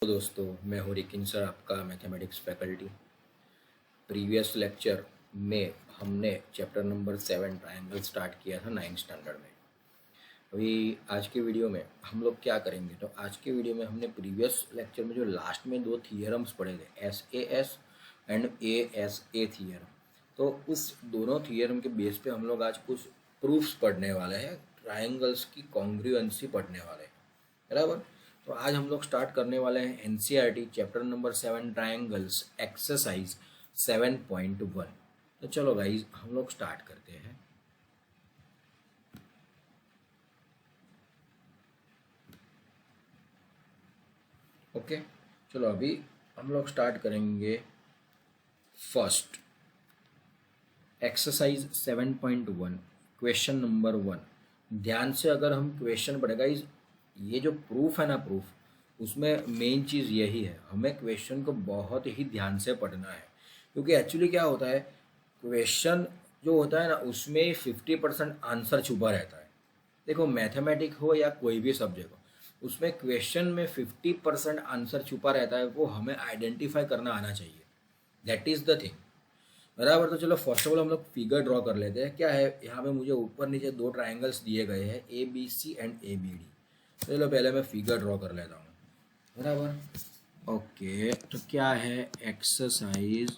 तो दोस्तों, मैं हूँ रिकिन सर, आपका मैथमेटिक्स फैकल्टी। प्रीवियस लेक्चर में हमने चैप्टर नंबर 7 ट्रायंगल स्टार्ट किया था 9th स्टैंडर्ड में। अभी आज के वीडियो में हम लोग क्या करेंगे, तो आज के वीडियो में हमने प्रीवियस लेक्चर में जो लास्ट में दो थियरम्स पढ़े थे, SAS एंड ASA थियरम, तो उस दोनों थियरम के बेस पे हम लोग आज कुछ प्रूफ्स पढ़ने वाले हैं, ट्रायंगल्स की कॉन्ग्रुएंसी पढ़ने वाले हैं, बराबर। तो आज हम लोग स्टार्ट करने वाले हैं NCERT chapter number 7 triangles exercise 7.1। तो चलो गाइज हम लोग स्टार्ट करते हैं। ओके, चलो अभी हम लोग स्टार्ट करेंगे फर्स्ट एक्सरसाइज 7.1 क्वेश्चन नंबर 1। ध्यान से अगर हम क्वेश्चन पढ़ेगा, ये जो प्रूफ है ना, प्रूफ उसमें मेन चीज़ यही है, हमें क्वेश्चन को बहुत ही ध्यान से पढ़ना है। क्योंकि एक्चुअली क्या होता है, क्वेश्चन जो होता है ना, उसमें 50% आंसर छुपा रहता है। देखो, मैथमेटिक हो या कोई भी सब्जेक्ट हो, उसमें क्वेश्चन में 50% आंसर छुपा रहता है, वो हमें आइडेंटिफाई करना आना चाहिए। दैट इज़ द थिंग, बराबर। तो चलो फर्स्ट ऑफ ऑल हम लोग फिगर ड्रॉ कर लेते हैं। क्या है यहाँ पे, मुझे ऊपर नीचे दो ट्राइंगल्स दिए गए हैं, ABC एंड ABD। तो चलो पहले मैं फिगर ड्रॉ कर लेता हूँ, बराबर। ओके, तो क्या है एक्सरसाइज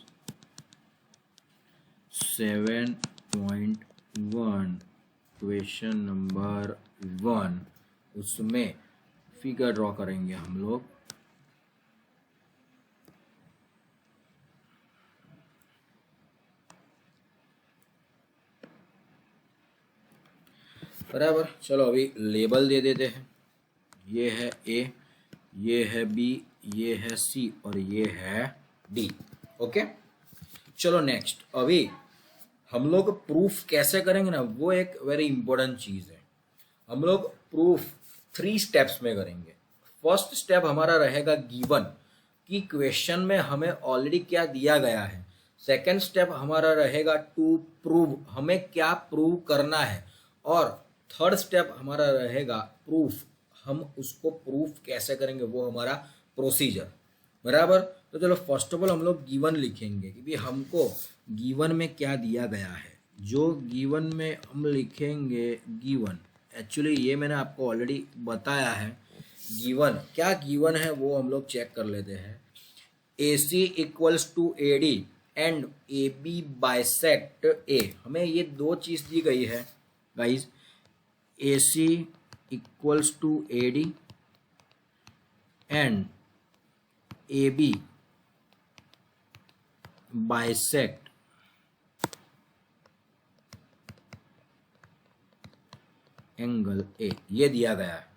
7.1 क्वेश्चन नंबर 1, उसमें फिगर ड्रॉ करेंगे हम लोग। बराबर, चलो अभी लेबल दे देते हैं। ये है A, ये है B, ये है C और ये है D। ओके, चलो नेक्स्ट। अभी हम लोग प्रूफ कैसे करेंगे ना, वो एक वेरी इंपॉर्टेंट चीज़ है। हम लोग प्रूफ 3 स्टेप्स में करेंगे। फर्स्ट स्टेप हमारा रहेगा गिवन, कि क्वेश्चन में हमें ऑलरेडी क्या दिया गया है। सेकेंड स्टेप हमारा रहेगा टू प्रूव, हमें क्या प्रूव करना है। और थर्ड स्टेप हमारा रहेगा प्रूफ, हम उसको प्रूफ कैसे करेंगे, वो हमारा प्रोसीजर, बराबर। तो चलो फर्स्ट ऑफ ऑल हम लोग गिवन लिखेंगे कि भाई हमको गिवन में क्या दिया गया है। जो गिवन में हम लिखेंगे, गिवन एक्चुअली ये मैंने आपको ऑलरेडी बताया है। गिवन क्या गिवन है वो हम लोग चेक कर लेते हैं। AC equals to AD and AB bisect A, हमें ये दो चीज़ दी गई है guys. AC equals to AD and AB bisect angle A, ये दिया गया है।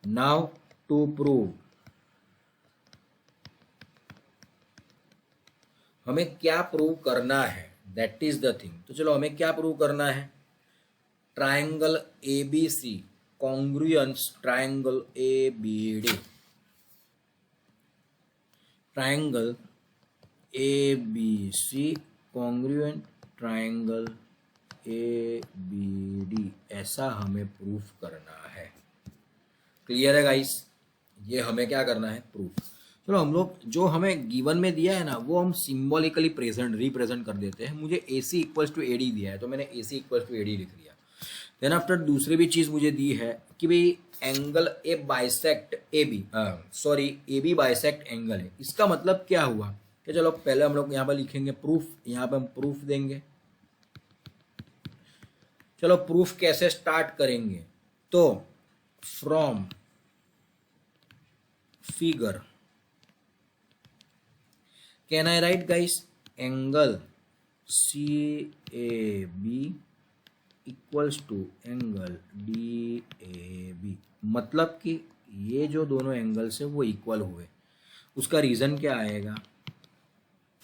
नाउ टू प्रूव, हमें क्या प्रूव करना है, दैट इज द थिंग। तो चलो हमें क्या प्रूव करना है, triangle ABC congruence triangle ABD, triangle ABC congruent triangle ABD, ऐसा हमें प्रूफ करना है। क्लियर है गाइस, ये हमें क्या करना है, प्रूफ। चलो हम लोग जो हमें गिवन में दिया है ना, वो हम सिंबॉलिकली रिप्रेजेंट कर देते हैं। मुझे AC इक्वल्स टू AD दिया है, तो मैंने AC इक्वल्स टू AD लिख लिया। देन आफ्टर दूसरी भी चीज़ मुझे दी है कि भाई angle A bisect AB, AB bisect angle है। इसका मतलब क्या हुआ कि चलो पहले हम लोग यहाँ पर लिखेंगे प्रूफ, यहाँ पर हम प्रूफ देंगे। चलो प्रूफ कैसे स्टार्ट करेंगे, तो from figure can I write guys, angle CAB equals to angle DAB, मतलब कि ये जो दोनों एंगल्स है वो इक्वल हुए। उसका रीजन क्या आएगा,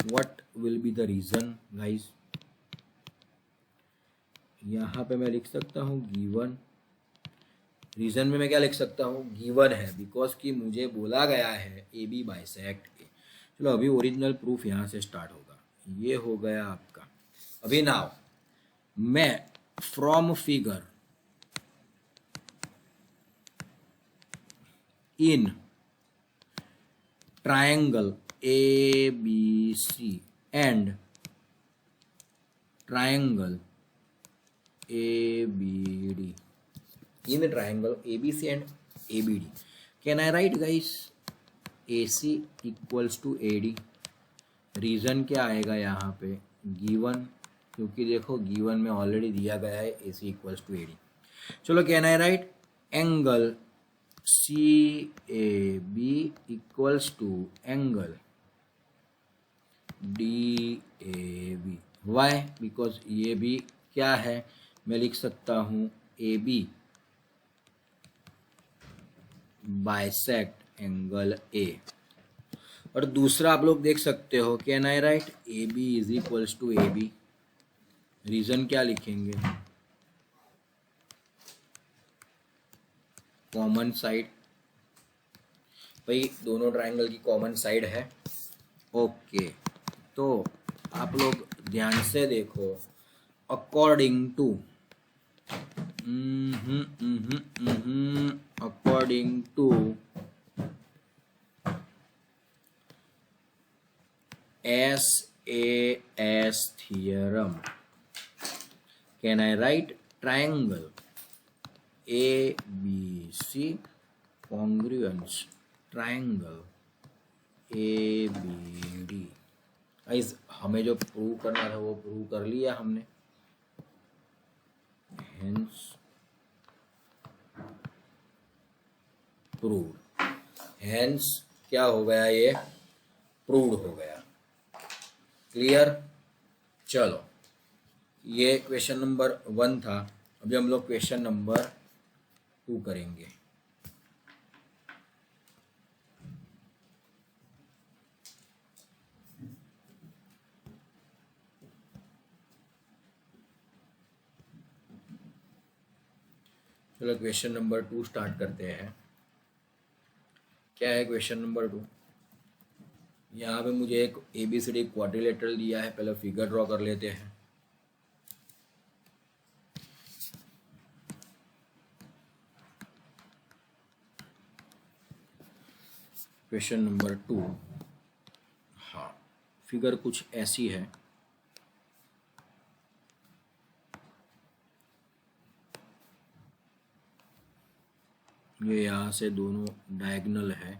what will be the reason guys. यहाँ पे मैं लिख सकता हूँ गिवन, रीजन में मैं क्या लिख सकता हूँ, गिवन है, बिकॉज कि मुझे बोला गया है AB बाइसेक्ट A। चलो अभी ओरिजिनल प्रूफ यहाँ से स्टार्ट होगा, ये हो गया आपका। अभी नाउ मैं from figure in triangle ABC and triangle ABD. In the triangle ABC and ABD, can I write guys AC equals to AD? Reason क्या आएगा यहाँ पे? गिवन, क्योंकि देखो गिवन में ऑलरेडी दिया गया है AC इक्वल्स टू AD. चलो, can I write angle CAB equals to angle DAB. Why? Because ये भी क्या है, मैं लिख सकता हूँ AB बाइसेक्ट एंगल A. और दूसरा आप लोग देख सकते हो, can I write AB is equals to AB. Reason क्या लिखेंगे? Common side. भाई दोनों ट्रायंगल की कॉमन साइड है. ओके, तो आप लोग ध्यान से देखो. According to according to SAS theorem, can I write triangle ABC congruence triangle ABD. Guys हमें जो प्रूव करना था वो प्रूव कर लिया हमने. Hence proved. हेंस क्या हो गया, ये प्रूव्ड हो गया. क्लियर? चलो, ये क्वेश्चन नंबर 1 था. अभी हम लोग क्वेश्चन नंबर 2 करेंगे. चलो क्वेश्चन नंबर 2 स्टार्ट करते हैं. क्या है क्वेश्चन नंबर 2? यहाँ पे मुझे एक ABCD क्वाड्रिलेटरल दिया है. पहले फिगर ड्रॉ कर लेते हैं. Question number 2. हाँ, फिगर कुछ ऐसी है. ये यहाँ से दोनों डायगोनल है.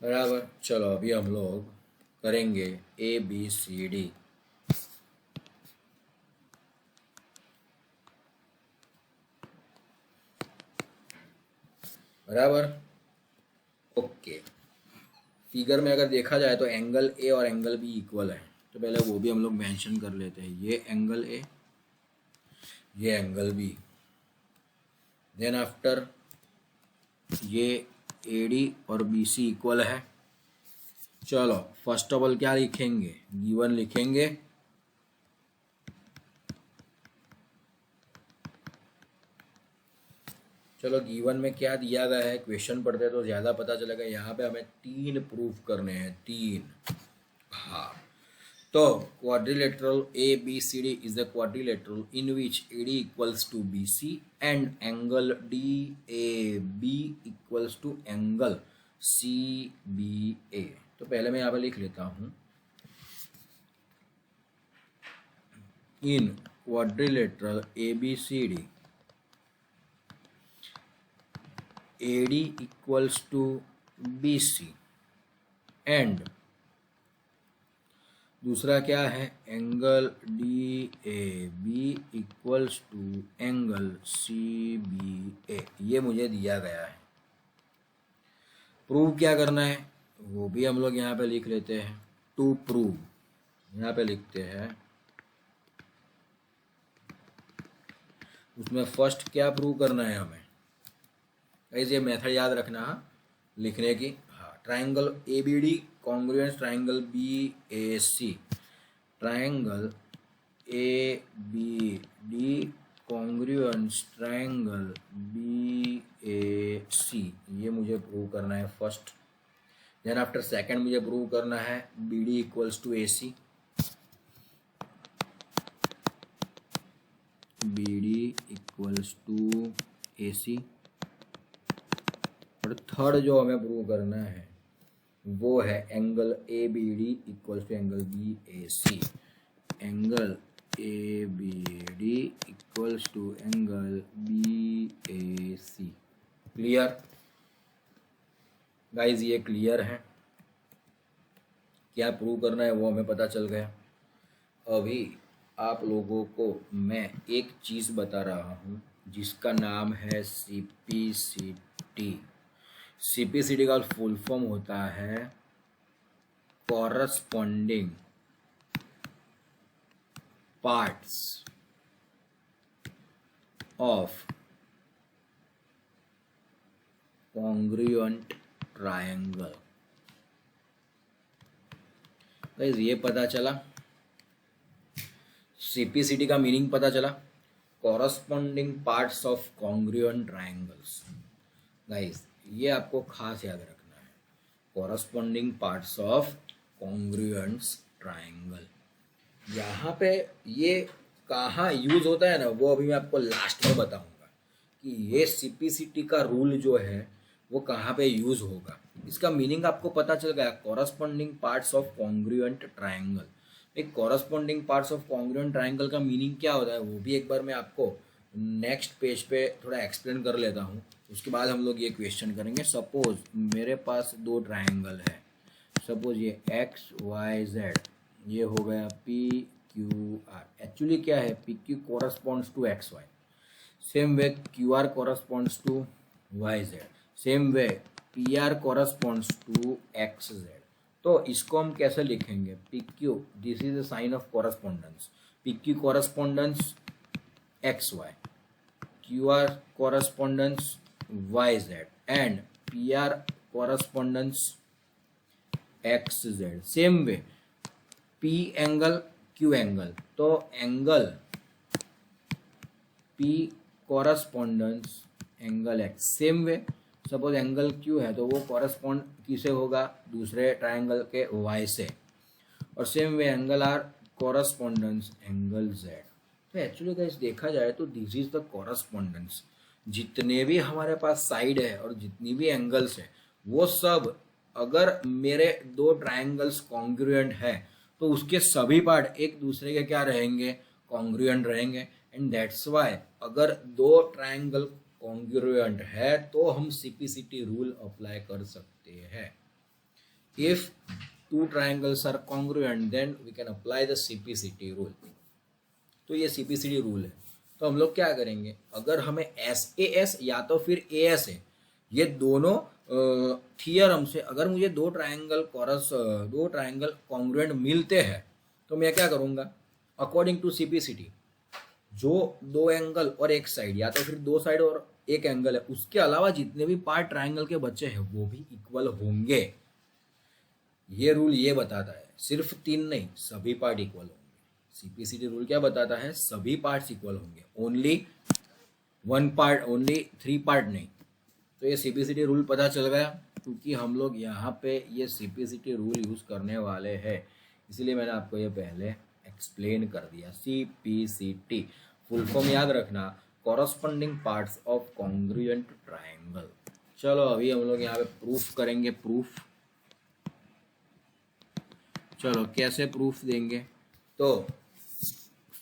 बराबर. चलो अभी हम लोग करेंगे ABCD. बराबर. ओके, फिगर में अगर देखा जाए तो एंगल A और एंगल B इक्वल है. तो पहले वो भी हम लोग मेंशन कर लेते हैं. ये एंगल A, ये एंगल B. देन आफ्टर ये AD और BC इक्वल है. चलो फर्स्ट ऑफ ऑल क्या लिखेंगे? गिवन लिखेंगे. चलो गिवन में क्या दिया गया है, क्वेश्चन पढ़ते तो ज़्यादा पता चलेगा. यहाँ पे हमें 3 प्रूफ करने हैं. 3. हाँ, तो quadrilateral ABCD is a quadrilateral in which AD equals to BC and angle DAB equals to angle CBA. तो पहले मैं यहाँ पे लिख लेता हूँ. In quadrilateral ABCD, AD equals to BC and दूसरा क्या है, angle DAB equals to angle CBA. ये मुझे दिया गया है. प्रूव क्या करना है वो भी हम लोग यहाँ पे लिख लेते हैं. टू प्रूव यहाँ पे लिखते हैं. उसमें फर्स्ट क्या प्रूव करना है हमें? गाइस ये मेथड याद रखना लिखने की. Triangle ABD congruence triangle BAC. Triangle ABD congruence triangle BAC. ये मुझे प्रूव करना है फर्स्ट. देन आफ्टर सेकंड मुझे प्रूव करना है BD equals to AC. BD equals to A C. और थर्ड जो हमें प्रूव करना है वो है angle A B D equals to angle B A C. Angle A B D equals to angle B A C. Clear guys, ये clear है। क्या प्रूव करना है वो हमें पता चल गया। अभी आप लोगों को मैं एक चीज़ बता रहा हूँ जिसका नाम है CPCT। CPCT का फुल फॉर्म होता है corresponding parts of congruent triangle. Guys ये पता चला, CPCT का मीनिंग पता चला, corresponding parts of congruent triangles. Guys ये आपको खास याद रखना है, corresponding parts of congruent triangle. यहाँ पे ये कहाँ यूज होता है ना, वो अभी मैं आपको लास्ट में बताऊंगा कि ये CPCT का रूल जो है वो कहाँ पे यूज होगा। इसका मीनिंग आपको पता चल गया, corresponding parts of congruent triangle. एक corresponding parts of congruent triangle का मीनिंग क्या होता है वो भी एक बार मैं आपको नेक्स्ट पेज पे थोड़ा एक्सप्लेन कर लेता हूँ। उसके बाद हम लोग ये क्वेश्चन करेंगे। सपोज मेरे पास दो ट्रायंगल है, सपोज ये XYZ, ये हो गया PQR। एक्चुअली क्या है, PQ corresponds to XY, same way QR corresponds to YZ, same way PR corresponds to XZ। तो इसको हम कैसे लिखेंगे, PQ, this is the sign of correspondence, PQ correspondence XY, QR correspondence YZ and PR correspondence XZ। Same way P angle Q angle, तो angle P correspondence angle X। Same way suppose angle Q है तो वो correspond किसे होगा, दूसरे triangle के Y से। और same way angle R correspondence angle Z। तो एक्चुअली गाइस देखा जाए तो दिस इज द कोरस्पॉन्डेंस। जितने भी हमारे पास साइड है और जितनी भी एंगल्स है वो सब, अगर मेरे दो ट्रायंगल्स कॉन्ग्रुएंट है तो उसके सभी पार्ट एक दूसरे के क्या रहेंगे, कॉन्ग्रुएंट रहेंगे। एंड दैट्स वाई अगर दो ट्रायंगल कॉन्ग्रुएंट है तो हम CPCT रूल अप्लाई कर सकते हैं। If two triangles are congruent then we can apply the CPCT rule. तो ये CPCT रूल है। तो हम लोग क्या करेंगे, अगर हमें SAS या तो फिर AS है, ये दोनों थियरम से अगर मुझे दो ट्रायंगल कॉन्ग्रुएंट मिलते हैं तो मैं क्या करूँगा, अकॉर्डिंग टू CPCT जो दो एंगल और एक साइड या तो फिर दो साइड और एक एंगल है उसके अलावा जितने भी पार्ट ट्रायंगल के बचे हैं वो भी इक्वल होंगे। ये रूल ये बताता है, सिर्फ तीन नहीं सभी पार्ट इक्वल होंगे। CPCT रूल क्या बताता है, सभी पार्ट्स इक्वल होंगे, only one part, only three part नहीं। तो ये CPCT रूल पता चल गया, क्योंकि हम लोग यहाँ पे ये CPCT रूल यूज करने वाले हैं, इसलिए मैंने आपको ये पहले एक्सप्लेन कर दिया। CPCT फुल फॉर्म याद रखना, corresponding parts of congruent triangle. चलो अभी हम लोग यहाँ पे प्रूफ करेंगे। प्रूफ, चलो कैसे प्रूफ देंगे, तो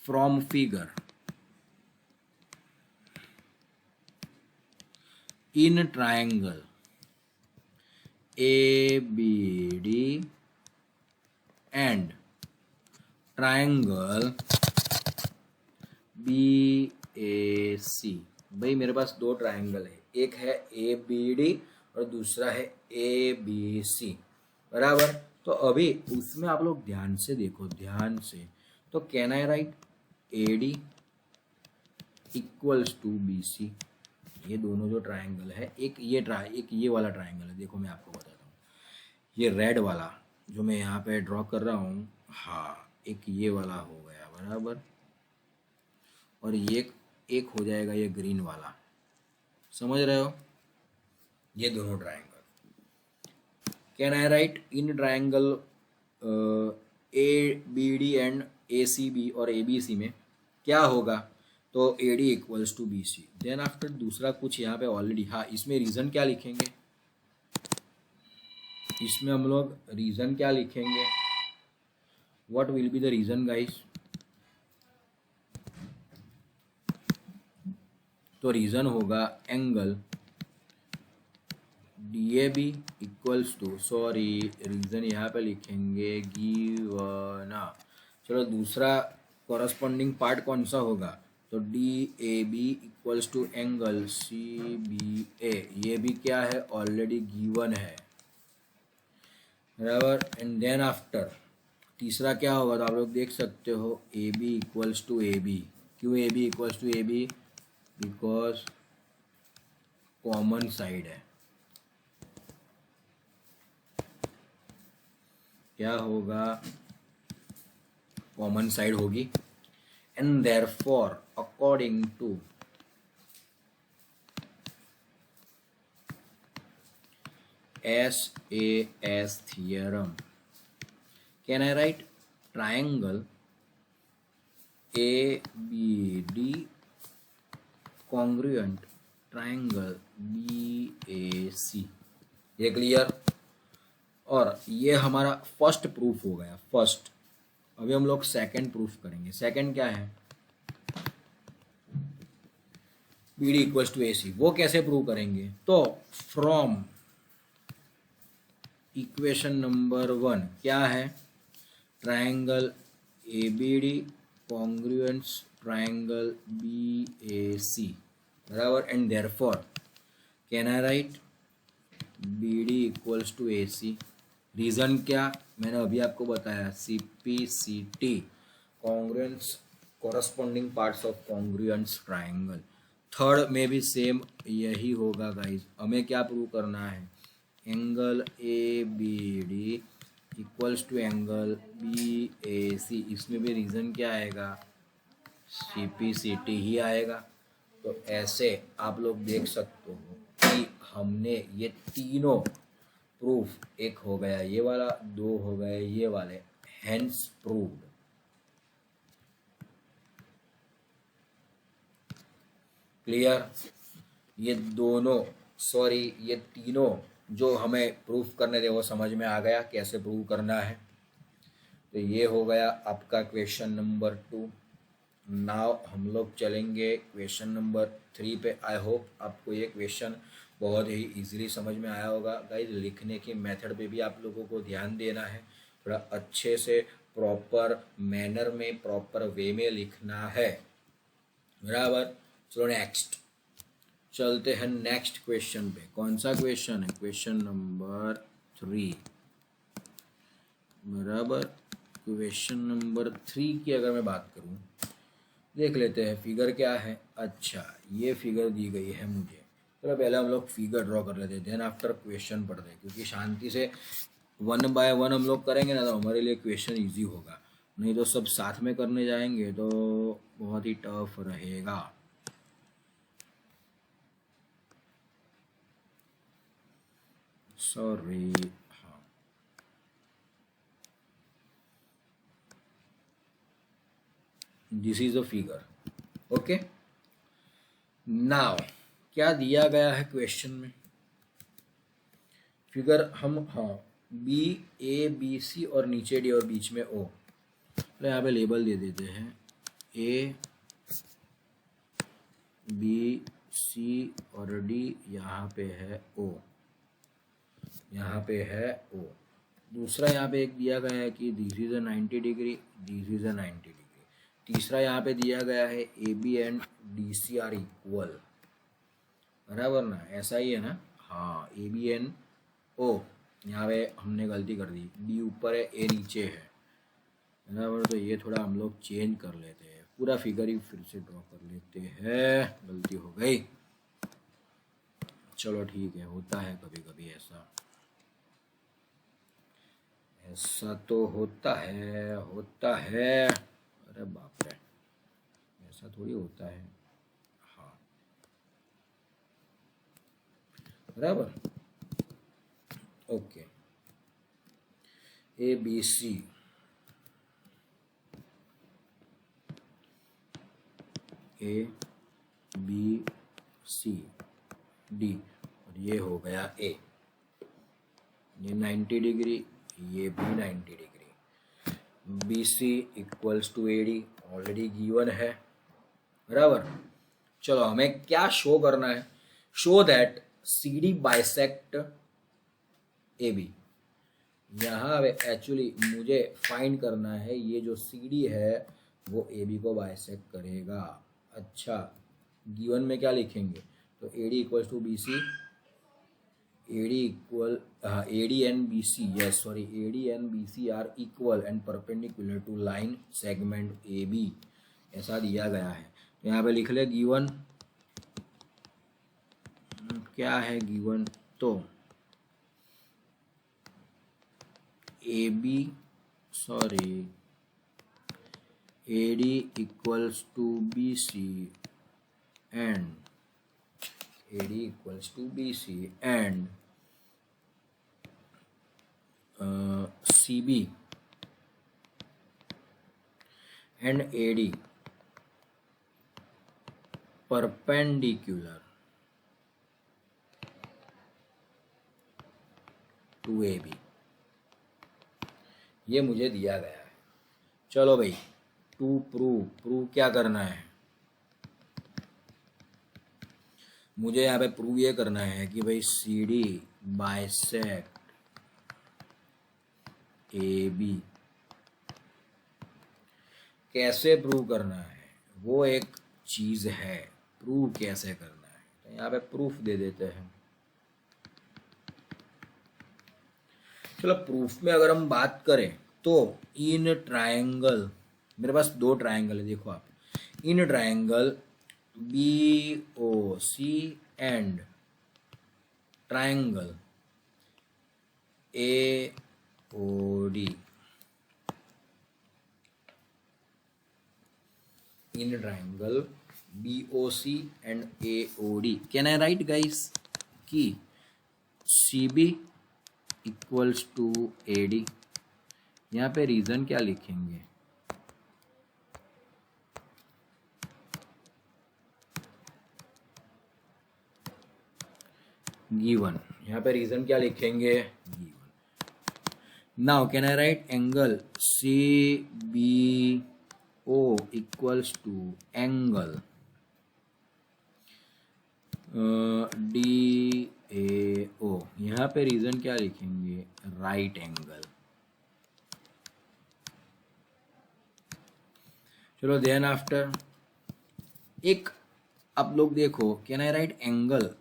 from figure in triangle ABD and triangle BAC। भाई मेरे पास दो ट्रायंगल है, एक है ABD और दूसरा है ABC, बराबर। तो अभी उसमें आप लोग ध्यान से देखो, ध्यान से, तो can I write AD equals to BC। ये दोनों जो ट्रायंगल है, एक ये वाला ट्रायंगल है, देखो मैं आपको बताता हूँ, ये रेड वाला जो मैं यहाँ पे ड्रॉ कर रहा हूँ, हाँ एक ये वाला हो गया, बराबर। और ये एक हो जाएगा ये ग्रीन वाला, समझ रहे हो, ये दोनों triangle. Can I write in triangle ABD and ACB और ABC में क्या होगा, तो AD equals to BC। Then after दूसरा कुछ यहाँ पे ऑलरेडी, हाँ इसमें रीज़न क्या लिखेंगे, इसमें हम लोग रीज़न क्या लिखेंगे, what will be the reason guys. तो रीज़न होगा angle DAB equals to, sorry reason यहाँ पे लिखेंगे गिवन। चलो दूसरा कॉरस्पॉन्डिंग पार्ट कौन सा होगा, तो DAB equals to angle CBA। ये भी क्या है, ऑलरेडी गिवन है, बराबर। एंड देन आफ्टर तीसरा क्या होगा, तो आप लोग देख सकते हो AB इक्वल्स टू AB। क्यों AB equals to AB, because common side है। क्या होगा, कॉमन साइड होगी। And therefore according to SAS theorem can I write triangle ABD congruent triangle BAC। ये क्लियर। और ये हमारा फर्स्ट प्रूफ हो गया, फर्स्ट। अभी हम लोग सेकंड प्रूफ करेंगे। सेकंड क्या है, BD इक्वल्स टू AC। वो कैसे प्रूव करेंगे, तो फ्रॉम इक्वेशन नंबर 1 क्या है, triangle ABD congruence triangle BAC, बराबर। And therefore can I write BD equals to AC। Reason क्या, मैंने अभी आपको बताया, CPCT congruence corresponding parts of congruence triangle. Third में भी सेम यही होगा गाइज। हमें क्या प्रूव करना है, angle ABD equals to angle BAC। इसमें भी रीज़न क्या आएगा, CPCT ही आएगा। तो ऐसे आप लोग देख सकते हो कि हमने ये तीनों प्रूफ, एक हो गया ये वाला, दो हो गए ये वाले, हेंस प्रूव्ड। क्लियर। ये दोनों, सॉरी ये तीनों जो हमें प्रूफ करने थे वो समझ में आ गया कैसे प्रूव करना है। तो ये हो गया आपका क्वेश्चन नंबर 2। नाउ हम लोग चलेंगे क्वेश्चन नंबर 3 पे। आई होप आपको ये क्वेश्चन बहुत ही इजीली समझ में आया होगा गाइज। लिखने की मेथड पे भी आप लोगों को ध्यान देना है, थोड़ा अच्छे से प्रॉपर मैनर में, प्रॉपर वे में लिखना है, बराबर। चलो नेक्स्ट चलते हैं नेक्स्ट क्वेश्चन पे। कौन सा क्वेश्चन है, क्वेश्चन नंबर 3, बराबर। क्वेश्चन नंबर 3 की अगर मैं बात करूं, देख लेते हैं फिगर क्या है। अच्छा ये फिगर दी गई है मुझे, तो पहले हम लोग फिगर ड्रॉ कर लेते हैं, देन आफ्टर क्वेश्चन पढ़ते हैं। क्योंकि शांति से 1 बाय 1 हम लोग करेंगे ना, तो हमारे लिए क्वेश्चन इजी होगा। नहीं तो सब साथ में करने जाएंगे तो बहुत ही टफ रहेगा। सॉरी, हाँ this is a figure, okay. Now क्या दिया गया है क्वेश्चन में, फिगर हम, हाँ BABC और नीचे D और बीच में O। तो यहाँ पे लेबल दे देते हैं ABC और D, यहाँ पे है O, यहाँ पे है O। दूसरा यहाँ पे एक दिया गया है कि this is a 90 degree, this is a 90 degree. तीसरा यहाँ पे दिया गया है AB and DC are equal, बराबर ना, ऐसा ही है ना, हाँ AB एंड O। यहाँ पे हमने गलती कर दी, B ऊपर है A नीचे है, बराबर। तो ये थोड़ा हम लोग चेंज कर लेते हैं, पूरा फिगर ही फिर से ड्रॉ कर लेते हैं, गलती हो गई। चलो ठीक है, होता है कभी कभी ऐसा, ऐसा तो होता है, होता है। अरे बाप रे, ऐसा थोड़ी होता है, हाँ बराबर, okay. ABC A B C D और ये हो गया ए, ये 90 डिग्री, ये भी 90 degree. B C equals to A D already given है, बराबर। चलो हमें क्या शो करना है, show that C D bisect A B. यहाँ एक्चुअली मुझे फाइंड करना है ये जो सी डी है वो ए बी को बाइसेक्ट करेगा। अच्छा, गिवन में क्या लिखेंगे, तो A D equals to B C, A D equal A D and B C, yes sorry, A D and B C are equal and perpendicular to line segment A B, ऐसा दिया गया है। तो यहाँ पे लिख ले गिवन क्या है, गिवन तो A B sorry A D equals to B C and AD equals to BC and CB and AD perpendicular to AB, ये मुझे दिया गया है। चलो भाई, टू प्रूव क्या करना है, मुझे यहाँ पे प्रूव ये करना है कि भाई C D bisect A B. कैसे प्रूव करना है वो एक चीज है, प्रूव कैसे करना है, तो यहाँ पे प्रूफ दे देते हैं। चलो प्रूफ में अगर हम बात करें तो इन ट्रायंगल, मेरे पास दो ट्रायंगल है, देखो आप, in triangle BOC and triangle AOD, in triangle BOC and AOD can I write guys कि CB equals to AD। यहाँ पे रीजन क्या लिखेंगे, गिवन, यहाँ पे रीजन क्या लिखेंगे, given. Now can I write angle CBO equals to angle DAO, यहाँ पे रीजन क्या लिखेंगे, राइट एंगल। चलो देन आफ्टर एक आप लोग देखो, can I write angle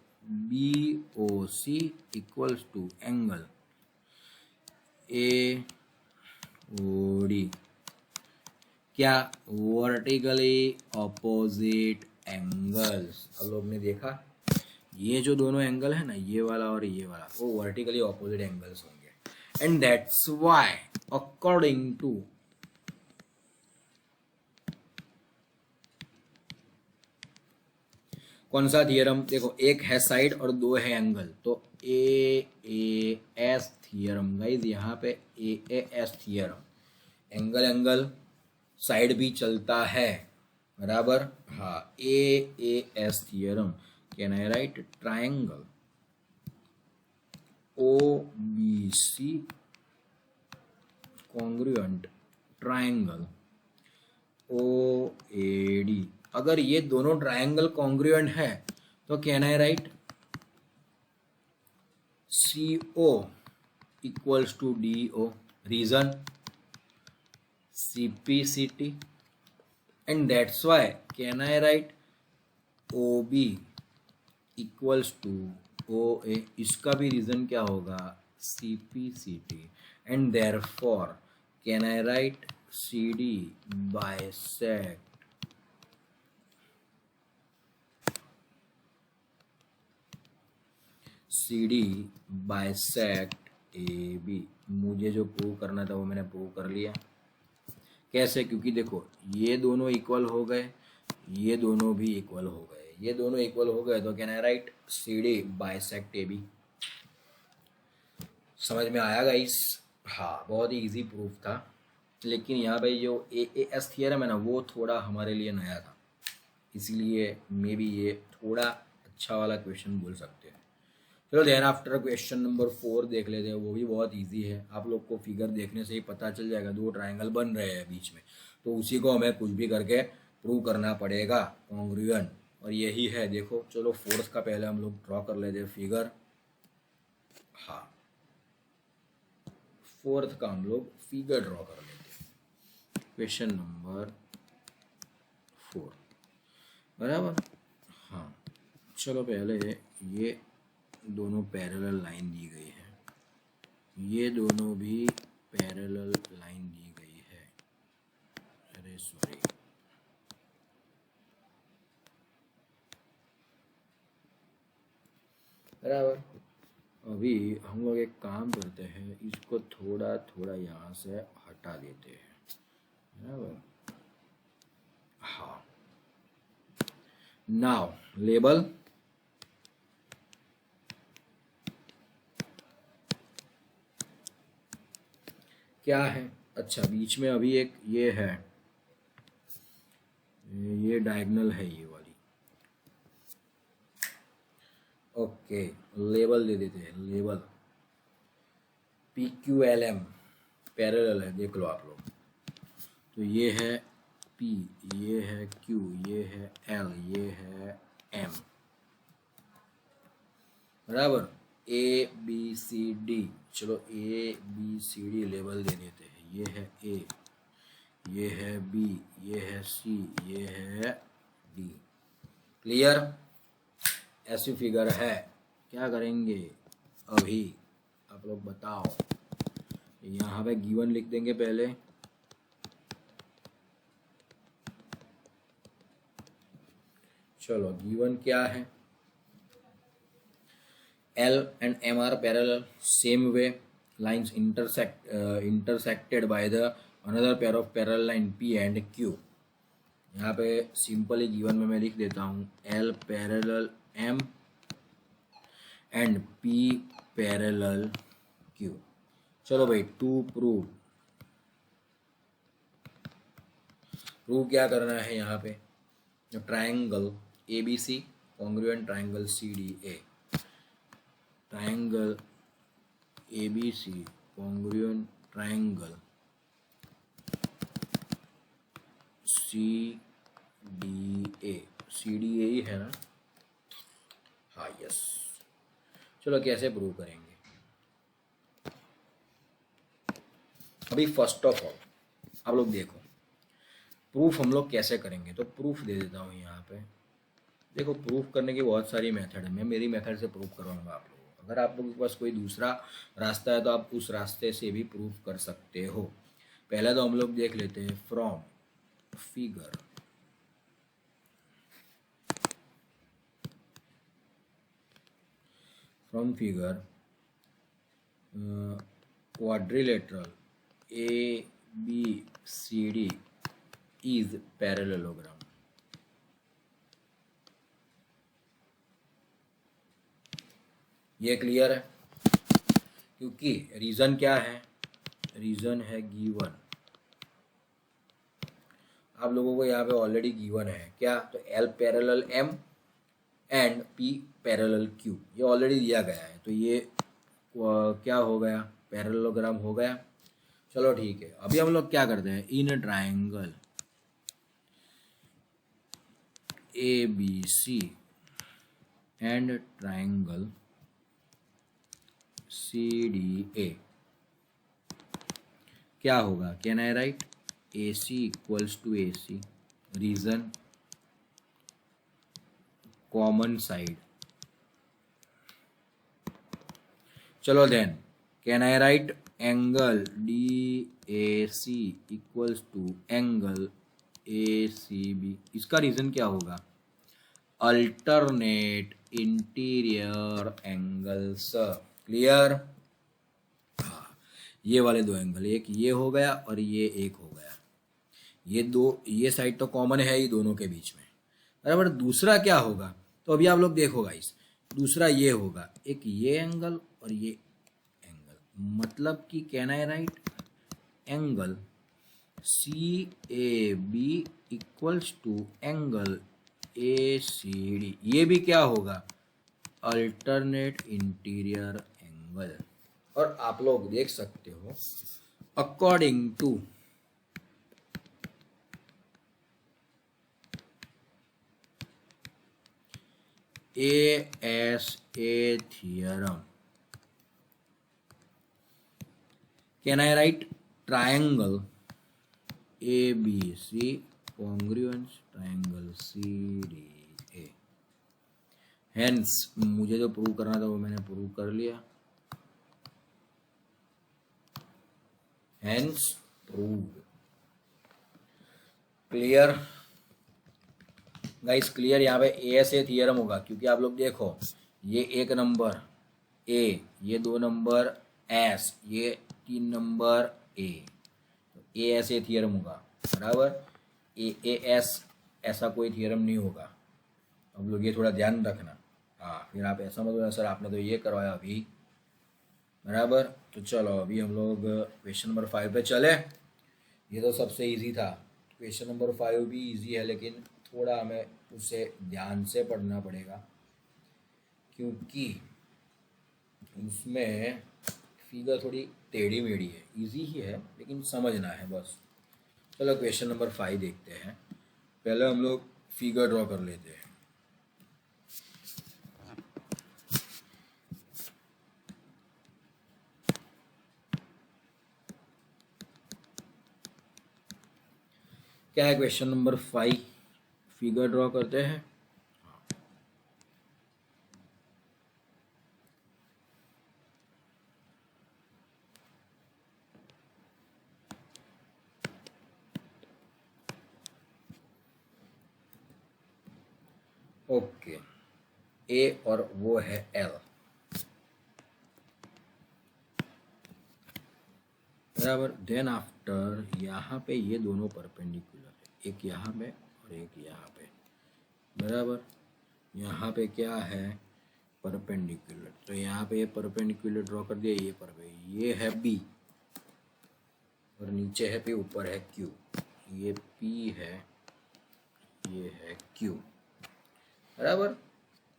BOC equals to angle AOD, क्या वर्टिकली ऑपोजिट एंगल्स। अब लोग ने देखा ये जो दोनों एंगल है ना, ये वाला और ये वाला, वो वर्टिकली ऑपोजिट एंगल्स होंगे and that's why according to कौन सा थियरम, देखो एक है साइड और दो है एंगल, तो AAS थियरम गाइज, यहाँ पे AAS थियरम, एंगल साइड भी चलता है, बराबर। हाँ, AAS theorem, can I write triangle OBC congruent triangle OAD। अगर ये दोनों ट्रायंगल कॉन्ग्रुएंट है तो can I write CO equals to DO, reason CPCT and that's why can I write OB equals to OA, इसका भी reason क्या होगा, CPCT and therefore can I write CD bisect CD bisect AB। मुझे जो prove करना था वो मैंने प्रूव कर लिया। कैसे, क्योंकि देखो ये दोनों इक्वल हो गए, ये दोनों भी इक्वल हो गए, ये दोनों इक्वल हो गए, तो can I write CD bisect AB। समझ में आया गाइस? हाँ, बहुत ही इजी प्रूफ था, लेकिन यहाँ पे जो AAS थियरम है ना, वो थोड़ा हमारे लिए नया था, इसलिए मे बी ये थोड़ा अच्छा वाला क्वेश्चन बोल सकते हैं। चलो देन आफ्टर क्वेश्चन नंबर 4 देख लेते हैं, वो भी बहुत इजी है। आप लोग को फिगर देखने से ही पता चल जाएगा, दो ट्रायंगल बन रहे हैं बीच में, तो उसी को हमें कुछ भी करके प्रूव करना पड़ेगा, कॉन्ग्रुएंट, और यही है। देखो चलो फोर्थ का पहले हम लोग ड्रॉ कर लेते हैं फिगर। हाँ, फोर्थ का हम लोग फिगर ड्रॉ कर लेते हैं। क्वेश्चन नंबर 4 बराबर। हाँ चलो पहले ये दोनों पैरेलल लाइन दी गई है, ये दोनों भी पैरेलल लाइन दी गई है। अरे सॉरी, बराबर। अभी हम लोग एक काम करते हैं, इसको थोड़ा थोड़ा यहाँ से हटा देते हैं, बराबर। हाँ, नाउ लेबल क्या है? अच्छा, बीच में अभी एक ये है, ये डायगोनल है ये वाली। ओके, लेबल दे देते हैं, लेबल PQLM पैरेलल है, देख लो आप लोग। तो ये है P, ये है Q, ये है L, ये है M, बराबर। ABCD, चलो ABCD लेबल दे देते हैं। ये है A, ये है B, ये है C, ये है D। क्लियर? ऐसी फिगर है। क्या करेंगे अभी आप लोग बताओ। यहाँ पे गिवन लिख देंगे पहले, चलो गिवन क्या है? L and M are parallel, same way lines intersected by the another pair of parallel line P and Q। यहाँ पे सिंपली गिवन में मैं लिख देता हूँ L parallel M and P parallel Q। चलो भाई, टू प्रूव क्या करना है यहाँ पे? Triangle ABC congruent triangle CDA, triangle ABC congruent triangle CDA ही है ना? हाँ यस। चलो कैसे प्रूव करेंगे? अभी फर्स्ट ऑफ ऑल आप लोग देखो, प्रूफ हम लोग कैसे करेंगे। तो प्रूफ दे देता हूँ यहाँ पे। देखो, प्रूफ करने की बहुत सारी मेथड है, मैं मेरी मेथड से प्रूफ करवाऊंगा आप लोगों को। अगर आप लोगों के पास कोई दूसरा रास्ता है तो आप उस रास्ते से भी प्रूफ कर सकते हो। पहले तो हम लोग देख लेते हैं from figure. From figure quadrilateral ABCD is parallelogram। ये क्लियर है? क्योंकि रीजन क्या है? रीजन है गिवन। आप लोगों को यहाँ पे ऑलरेडी गिवन है क्या? तो L parallel M and P parallel Q, ये ऑलरेडी दिया गया है। तो ये क्या हो गया? पैरेललोग्राम हो गया। चलो ठीक है, अभी हम लोग क्या करते हैं? In triangle ABC and triangle CDA क्या होगा? Can I write AC equals to AC, reason common side. चलो then can I write angle DAC equals to angle ACB। इसका रीजन क्या होगा? Alternate interior angles. क्लियर? ये वाले दो angle, एक ये हो गया और ये एक हो गया। ये दो, ये साइड तो कॉमन है ही दोनों के बीच में, बराबर। दूसरा क्या होगा? तो अभी आप लोग देखो गाइस, दूसरा ये होगा, एक ये एंगल और ये एंगल, मतलब कि can I write angle CAB equals to angle A C D, ये भी क्या होगा, अल्टरनेट इंटीरियर एंगल। और आप लोग देख सकते हो according to ASA theorem, can I write triangle ABC congruence triangle CDA? Hence मुझे जो प्रूव करना था वो मैंने प्रूव कर लिया, hence proved। Clear guys, clear. यहाँ पे ASA थियरम होगा क्योंकि आप लोग देखो, ये 1 नंबर A, ये 2 नंबर S, ये 3 नंबर A, तो ASA थियरम होगा, बराबर। AAS ऐसा कोई थियरम नहीं होगा। अब लोग ये थोड़ा ध्यान रखना। हाँ, फिर आप ऐसा मत बोलना सर आपने तो ये करवाया अभी, बराबर। तो चलो अभी हम लोग क्वेश्चन नंबर 5 पे चले। ये तो सबसे इजी था। क्वेश्चन नंबर 5 भी इजी है, लेकिन थोड़ा हमें उसे ध्यान से पढ़ना पड़ेगा क्योंकि उसमें फिगर थोड़ी टेढ़ी मेढ़ी है। इजी ही है लेकिन समझना है बस। चलो क्वेश्चन नंबर 5 देखते हैं। पहले हम लोग फिगर ड्रॉ कर लेते हैं। क्या है क्वेश्चन नंबर 5, फिगर ड्रॉ करते हैं। ओके, ए और वो है एल, बराबर। देन आफ्टर यहाँ पे ये दोनों परपेंडिकुलर है, एक यहाँ पे और एक यहाँ पे, बराबर। यहाँ पे क्या है, परपेंडिकुलर, तो यहाँ पे ये परपेंडिकुलर ड्रॉ कर दिया। ये है बी और नीचे है पी, ऊपर है क्यू। ये पी है, ये है क्यू, बराबर।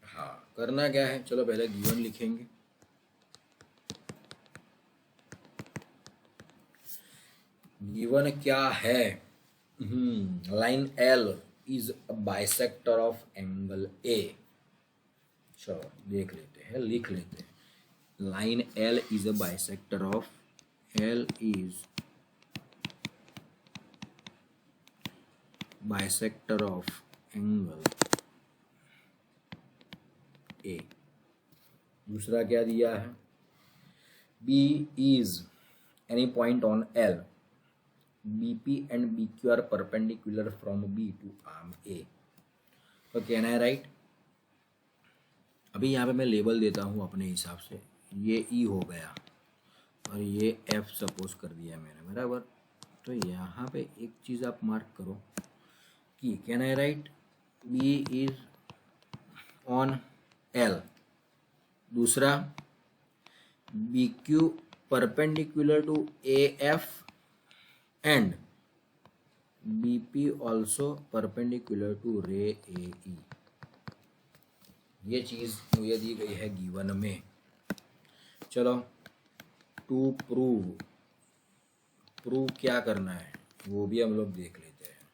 हाँ, करना क्या है, चलो पहले गिवन लिखेंगे। गिवन क्या है, line L is a bisector of angle A. चलो देख लेते हैं, लिख लेते हैं। Line L is a bisector of, L is bisector of angle A. दूसरा क्या दिया है, B is any point on L, BP and BQ are perpendicular from B to arm A। तो कैन आई राइट, अभी यहाँ पे मैं label देता हूँ अपने हिसाब से। ये E हो गया और ये F सपोज कर दिया मैंने, बराबर। तो यहाँ पे एक चीज़ आप मार्क करो कि can I write B is on L। दूसरा, BQ perpendicular to AF and BP also perpendicular to ray AE। ये चीज़ मुझे दी गई है गिवन में। चलो टू प्रूव क्या करना है वो भी हम लोग देख लेते हैं।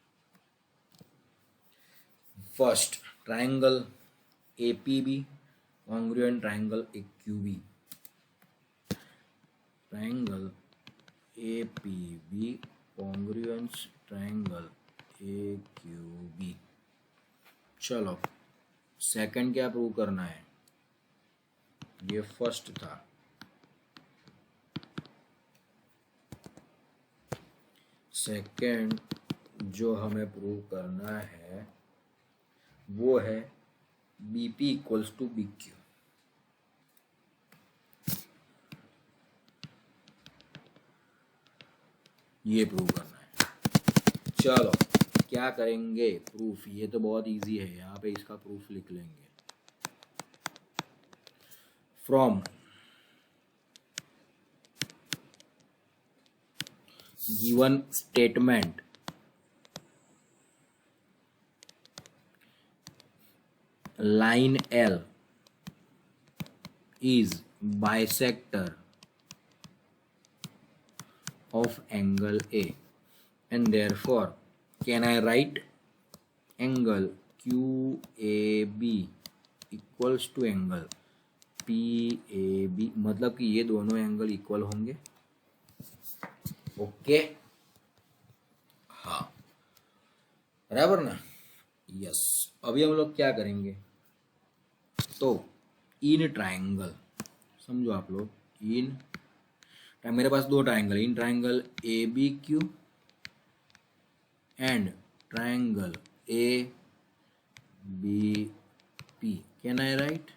First, triangle APB congruent triangle AQB, triangle APB congruence triangle AQB। चलो सेकंड क्या प्रूव करना है, ये फर्स्ट था। सेकंड जो हमें प्रूव करना है वो है BP इक्वल्स टू BQ। ये प्रूव करना है। चलो क्या करेंगे प्रूफ, ये तो बहुत इजी है, यहाँ पे इसका प्रूफ लिख लेंगे। From given statement line L is bisector of angle A, and therefore can I write angle QAB equals to angle PAB, मतलब कि ये दोनों एंगल इक्वल होंगे। ओके, हाँ बराबर ना, यस। अभी हम लोग क्या करेंगे, तो इन ट्रायंगल, समझो आप लोग, इन मेरे पास दो ट्रायंगल, in triangle A B Q and triangle A B P, can I write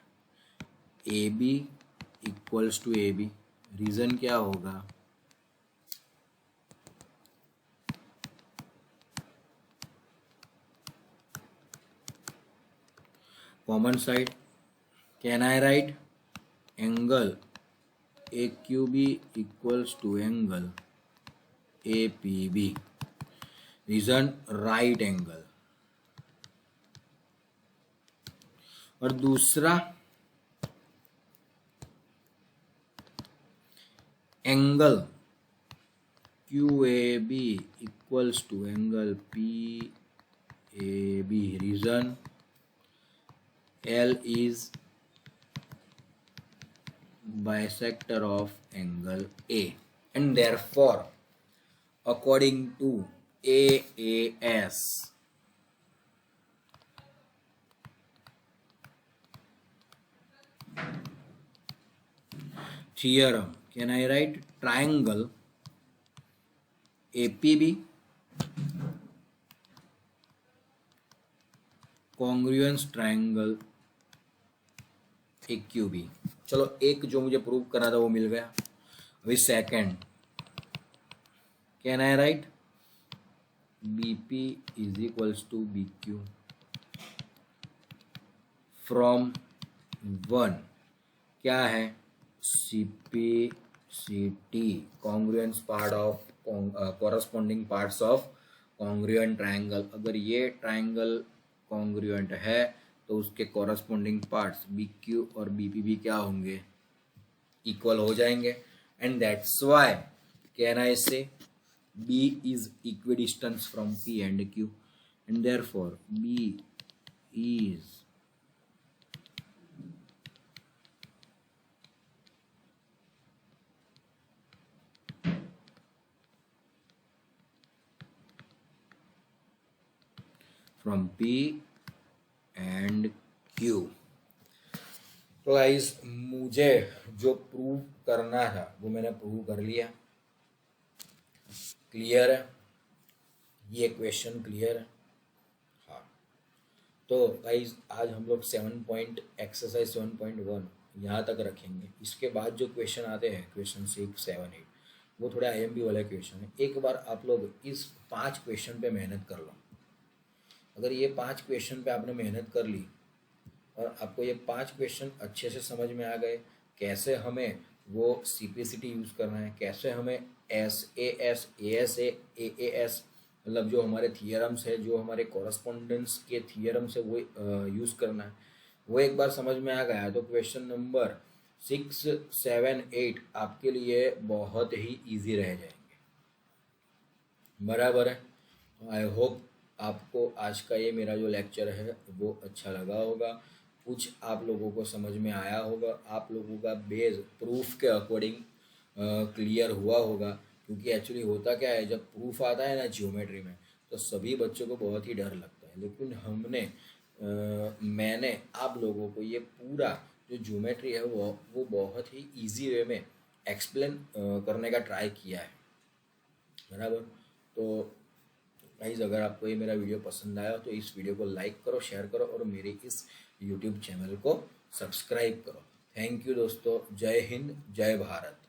A B equals to A B. Reason क्या होगा, common side, can I write angle A Q B equals to angle A P B. Reason right angle. और दूसरा angle Q A B equals to angle P A B. Reason L is bisector of angle A, and therefore according to AAS theorem, can I write triangle APB congruence triangle AQB। चलो एक जो मुझे prove करना था वो मिल गया। अभी second, can I write BP is equals to BQ from 1 क्या है CP CT congruence part of corresponding parts of congruent triangle. अगर ये ट्रायंगल कॉन्ग्रुएंट है तो उसके कॉरस्पॉन्डिंग पार्ट्स BQ और BPB क्या होंगे, इक्वल हो जाएंगे। And that's why can I say B is equidistance from P and Q, and therefore B is from P and Q। तो गाइस मुझे जो प्रूव करना था वो मैंने प्रूव कर लिया। क्लियर है, ये क्वेश्चन क्लियर है, हाँ। तो गाइस आज हम लोग एक्सरसाइज 7.1 यहाँ तक रखेंगे। इसके बाद जो क्वेश्चन आते हैं क्वेश्चन 6, 7, 8 वो थोड़ा IMP वाला क्वेश्चन है। एक बार आप लोग इस 5 क्वेश्चन पे मेहनत कर लो। अगर ये 5 क्वेश्चन पे आपने मेहनत कर ली और आपको ये 5 क्वेश्चन अच्छे से समझ में आ गए, कैसे हमें वो CPCT यूज़ करना है, कैसे हमें SAS, ASA, AAS मतलब जो हमारे थियरम्स है, जो हमारे कॉरस्पॉन्डेंस के थियरम्स है वो यूज़ करना है, वो एक बार समझ में आ गया तो क्वेश्चन नंबर 6, 7, 8 आपके लिए बहुत ही ईजी रह जाएंगे। बराबर है। आई होप आपको आज का ये मेरा जो लेक्चर है वो अच्छा लगा होगा, कुछ आप लोगों को समझ में आया होगा, आप लोगों का बेस प्रूफ के अकॉर्डिंग क्लियर हुआ होगा। क्योंकि एक्चुअली होता क्या है, जब प्रूफ आता है ना ज्योमेट्री में तो सभी बच्चों को बहुत ही डर लगता है, लेकिन मैंने आप लोगों को ये पूरा जो ज्योमेट्री है वो बहुत ही इजी वे में एक्सप्लेन करने का ट्राई किया है। बराबर। तो गाइस अगर आपको ये मेरा वीडियो पसंद आया तो इस वीडियो को लाइक करो, शेयर करो और मेरे इस यूट्यूब चैनल को सब्सक्राइब करो। थैंक यू दोस्तों, जय हिंद, जय भारत।